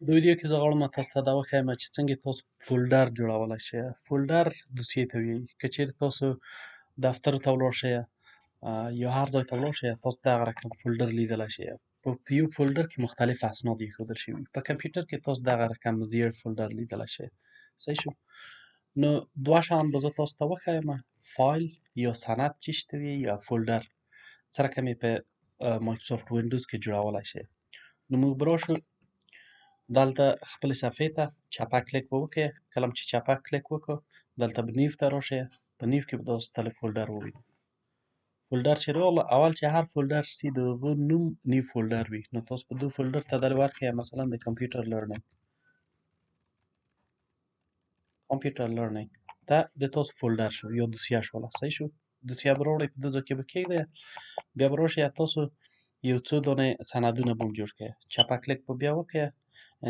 د ویډیو کې زه غواړم تاسو ته دا وښیم چې څنګه تاسو فولډر جوړولی شئ. فولډر دوسیې ته وایي. که چیرې تاسو دفتر ته ولاړ شئ یا هر ځای ته ولاړ شئ تاسو دغه رقم فولډر لیدلی شئ. په یو فولډر کې مختلف اسناد ایښودل شوي. په کمپیوټر کې تاسو دغه رقم زیړ فولډر لیدلی شئ. صحیح شو. نو دوه شیان به زه تاسو ته وښیم. فایل یا سند چې ته وایي یا فولډر څه رقم یې په مایکروسافټ وینډوز کې جوړولی شئ. نو موږ به راشو دلته خپلې صفحې ته چپه کلیک به وکړئ. کله چې چپه کلیک وکړو دلته به نیو ته راشئ. په نیو کې به تاسو ته فولډر ووینئ. فولډر چې راغله اول چې هر فولډر سي د هغه نوم نیو فولډر وي. نو تاسو په دې فولډر ته دلې ورکړئ مثلا د کمپیوټر لرنینګ دا د تاسو فولډر شو یا دوسیه شوله. صحیح شو. دوسیه به راوړئ په دې ځای کې به کښېږدئ. بیا به راشئ تاسو یو څو دانې سندونه به جوړ کړئ. چپه کلیک به بیا وکړئ.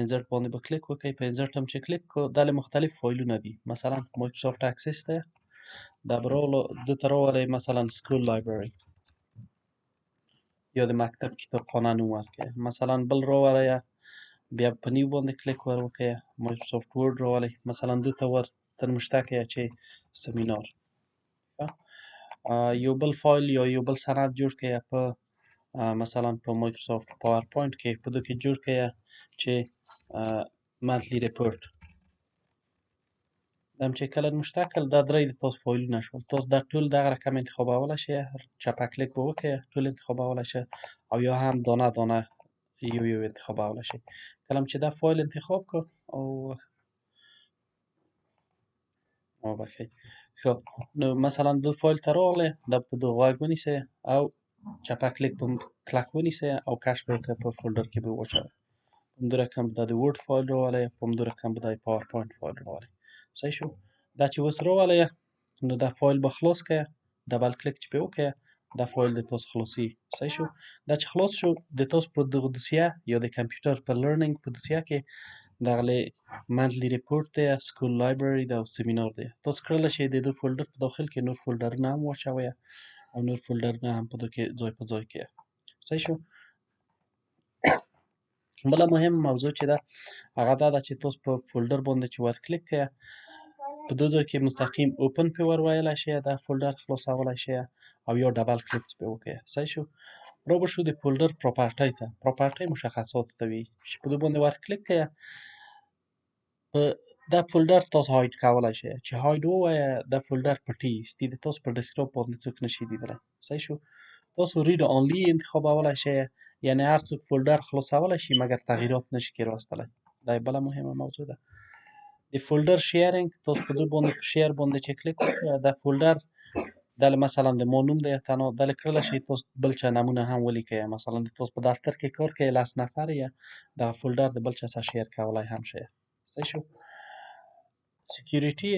انزرت باندې به کلیک وکړئ. په انزرت هم چې کلیک کړو دلې مختلف فایلونه دي. مثلا مایکروسافټ اکسس دی. دا به راغلو دې ته راولئ مثلا سکول لایبرري یا د مکتب کتابخانه نوم ورکړئ. مثلا بل راولئ بیا په نیو باندې کلیک ور وکړئ. مایکروسافټ ورډ راولئ مثلا دې ته ورته نوشته کړئ چې سمینار. یو بل فایل یا یو بل سند جوړ کړئ په مثلا په مایکروسافټ پاور پوینټ کې په دې کې جوړ کړئ چې منثلی ریپورټ. دا هم چې کله نوشته کړل دا درې د تاسو فایلونه شول. تاسو دا ټول دغه رقم انتخابولی شئ. چپه کلیک به وکړئ ټول انتخابولی شئ او یا هم دانه دانه یو یو انتخابولی شئ. کله چې دا فایل انتخاب کړو او وبخښئ ښه نو مثلا د فایل ته راغلی دا په دې غوږ ونیسئ او چپه کلیک په کلک ونیسئ او کش به یې په فولډر کې به واچوئ. په همدې رقم دا د ورډ فایل راولئ. په همدې رقم به دا د پاور پوینټ فایل راولئ. صحیح شو. دا چې اوس راولئ نو دا فایل به خلاص کړئ. ډبل کلیک چې پرې وکړئ دا فایل د تاسو خلاصي. صحیح شو. دا چې خلاص شو د تاسو په دغه دوسیه یا د کمپیوټر په لرنینګ په دوسیه کې دغه منثلی ریپورټ دی، سکول لایبرري ده او سمینار دی. تاسو کړلی شئ د دې فولډر په داخل کې نور فولډرونه هم واچوئ او نور فولډرونه هم په دې کې ځای په ځای کړئ. صحیح شو. بله مهمه موضوع چې ده هغه دا ده چې تاسو په فولډر باندې چې ور کلیک کړئ په دې ځای کې مستقیم اوپن پرې ور ویلی شئ دا فولډر خلاصولی شئ او یا ډبل کلیک پرې وکړئ. صحیح شو. را به شو د فولډر پراپرټۍ ته. پراپرټۍ مشخصاتو ته وایي چې په دې باندې ور کلیک کړئ دا فولډر تاسو هاید کولی شئ. چې هاید ووایه دا فولډر پټي ایستي د تاسو په ډسکټاپ باندې څوک نشي لیدلی. صحیح شو. تاسو رید آنلی انتخابولی شئ یعنې هر څوک فولډر خلاصولی شي مګر تغییرات نشي کې راوستلی. دا بله مهمه موضوع ده. د فولډر شیرینګ تاسو په دې باندې په شیر باندې چې کلیک وکړئ دا فولډر دلې مثلا د ما نوم دی تنها دلې کړلی شئ تاسو بل چا نمونه هم ولیکئ. مثلا د تاسو په دفتر کې کار کوئ 10 نفر یې دغه فولډر د بل چا سره شیر کولی هم شئ. صحیح شو. سکیوریټي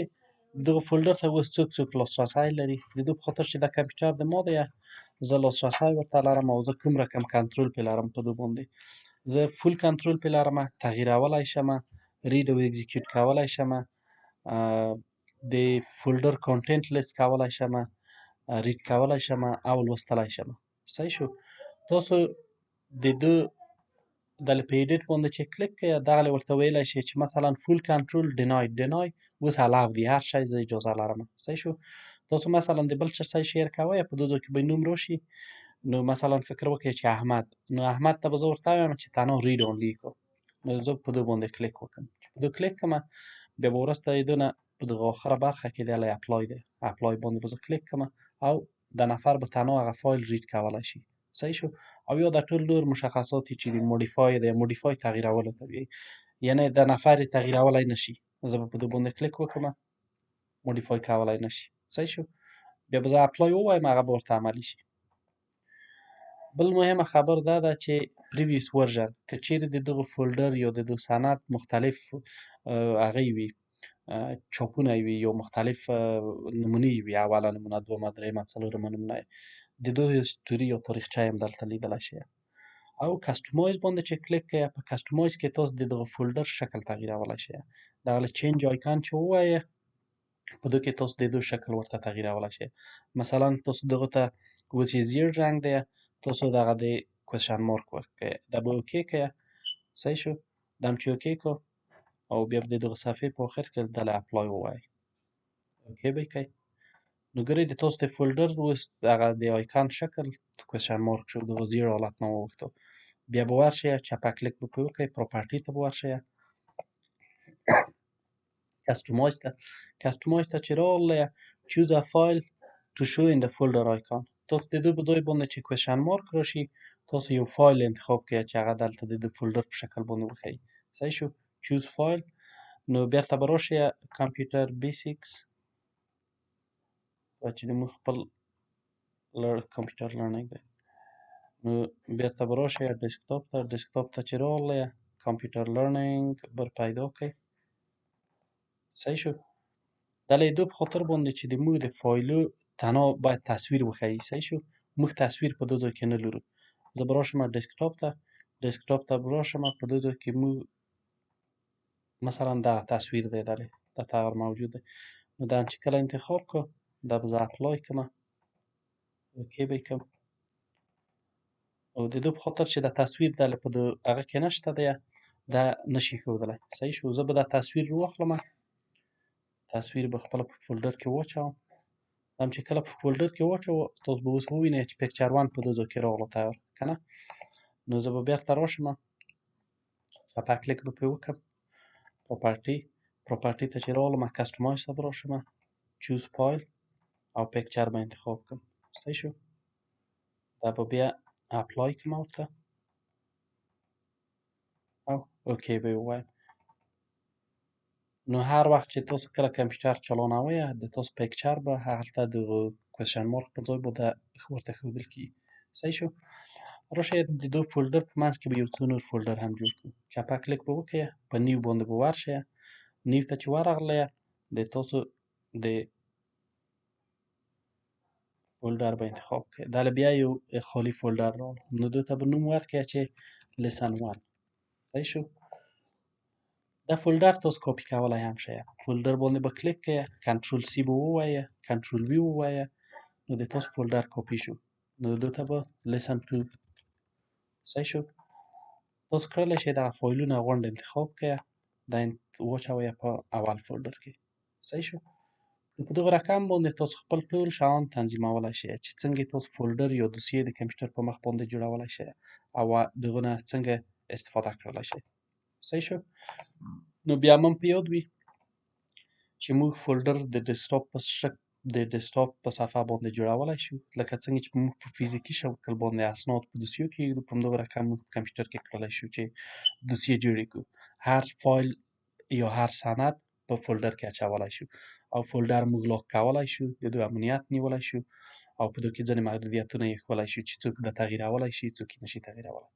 دغه فولډر ته اوس څوک لاسرسی لري. د دې په خاطر چې دا کمپیوټر د ما دی زه لاسرسی ورته لرم او زه کوم رقم کنټرول پرې لرم په دې باندې زه فول کنټرول پرې لرم. تغییرولی شم، رید او اکزیکیوټ کولی شم، د فولډر کانټینټ لیست کولی شم، رید کولی شم او لوستلی شم. صحیح شو. تاسو د ده دلې په ایډیټ باندې چې کلیک کړئ دغلې ورته ویلی شئ چې مثلا فول کنټرول ډینای اوس الاو دي هر شی زه اجازه لرم. صحیح شو. تاسو مثلا د بل چا سره شیر کوئ په دې ځای کې به نوم راشي نو مثلا فکر وکړئ چې احمد نو احمد ته به زه ورته ووایم چې تنها رید آنلی کو. نو زه په دې باندې کلیک وکړم. چې په دې کلیک کړم بیا به وروسته د دې نه په دغه آخره برخه کې دلې اپلای دی. اپلای باندې به زه کلیک کړم او د نفر به تنها هغه فایل رید کولی شي. صحیح شو. او یا د ټول نور مشخصات چې د موډیفای دی موډیفای تغییرولو ته وایي یعنې د نفر یې تغییرولی نشي. زه به په دې باندې کلیک وکړم موډیفای کولی نشي. صحیح شو. بیا به زه اپلای ووایم هغه به ورته عملي شي. بل مهمه خبر دا ده چې پریویس ورژن که چیرې د دغه فولډر یا د دغه سند مختلف هغې وي چاپونه وي یا مختلف نمونې وي اوله نمونه دومه درېیمه څلورمه نمونه د دوی هیستوري یا تاریخچه هم دلته لیدلی شئ. او کسټمایز باندې چې کلیک کړئ په کسټمایز کې تاسو د دغه فولډر شکل تغییرولی شئ. دغه چینج آیکن چې ووایه په دې کې تاسو د دوی شکل ورته تغییرولی شئ. مثلا تاسو دغه ته اوس یې زیړ رنګ دی تاسو دغه د کوېشن مارک ورکړئ دا به اوکې کړئ. صحیح شو. دا هم چې اوکې کو او بیا به د دغه صفحې په اخر کې دله اپلای ووایئ. اوکې به یې کوئ. نو ګورئ د تاسو د فولډر اوس هغه د آیکان شکل کوېسچن مارک شو، دغه زیړ حالت نه وغوښتو. بیا به ورشئ چپه کلیک به پرې وکړئ، پراپرټي ته به ورشئ، کسټمایز ته. کسټمایز ته چې راغلئ چوز ا فایل ټو شو ان د فولډر آیکان. تاسو د دې په ځای باندې چې کوېسچن مارک راشي تاسو یو فایل انتخاب کړئ چې هغه دلته د فولډر په شکل باندې وښیي. صحیح شو؟ چوز فایل. نو بیرته به راشئ کمپیوټر بیسیکس چې زموږ خپل کمپیوټر لرنینګ دی. نو بیرته به راشئ ډیسکټاپ ته. ډیسکټاپ ته چې راغلئ کمپیوټر لرنینګ بر پیدا کړئ. صحیح شو؟ دله دو په خاطر باندې چې د موږ د فایلو تنها باید تصویر وښیي. صحیح شو؟ موږ تصویر په دې ځای کې نه لرو. زه به راشم ډیسکټاپ ته. ډیسکټاپ ته به راشم په دې ځای کې موږ مثلا دغه تصویر دی دلې دا تغیر موجود دی. نو دا چې کله انتخاب کو دا به زه اپلای کړم. اوکې به یې کړم. او د دې په خاطر چې دا تصویر دلې په هغه کې نشته دی دا نشي ښودلی. صحیح شو؟ زه به دا تصویر واخلم، تصویر به خپله په فولډر کې واچوم. دا هم چې کله په فولډر کې واچوه تاسو به اوس ووینئ چې پکچر 1 په دې ځای کې راغله تیار که نه. نو زه به بیرته راشم چپه کلیک به پرې وکړم، پراپرټي ته چې راغلم کسټمایز ته به راشم، چوز فایل او پکچر به انتخاب کړم. صحیح شو؟ دا به بیا اپلای کړم ورته او اوکې به یې ووایم. نو هر وخت چې تاسو کله کمپیوټر چلانوئ د تاسو پکچر به هلته د کوېسچن مارک په ځای باندې ورته ښودل کېږي. صحیح شو؟ راشئ د دو فولډر په منځ کې به یو څو نور فولډر هم جوړ کړو. چپه کلیک به وکړئ، په نیو باندې به ورشئ. نیو ته چې ورغلئ د تاسو د فولډر به انتخاب کړئ. دله بیا یو خالي فولډر راغله. نو دې ته به نوم ورکړئ چې لیسن 1. صحیح شو؟ دا فولډر تاسو کاپي کولی هم شئ. فولډر باندې به کلیک کړئ، کنټرول سی به ووایئ، کنټرول وي ووایئ، نو د تاسو فولډر کاپي شو. نو دې ته به لیسن 2. صحیح شو؟ تاسو کولی شئ دغه فایلونه غونډ انتخاب کړئ، دا واچوئ په اول فولډر کې. صحیح شو؟ نو په دغه رقم باندې تاسو خپل ټول شیان تنظیمولی شئ چې څنګه تاسو فولډر یا دوسیې د کمپیوټر په مخ باندې جوړولی شئ او دغه نه څنګه استفاده کولی شئ. صحیح شو؟ نو بیا مو په یاد وي چې موږ فولډر د ډیسکټاپ په صفحه باندې جوړولی شو لکه څنګه چې موږ په فزیکي شکل باندې اسناد په دوسیو کې ایږدو، په همدغه رقم موږ په کمپیوټر کې کولی شو چې دوسیې جوړې کړو. هر فایل یا هر سند په فولډر کې اچولی شو او فولډر موږ لاک کولی شو، د دوی امنیت نیولی شو او په دوی کې ځینې محدودیتونه یې ښولی شو چې څوک د تغییرولی شي څوک یې نشي تغییرولی.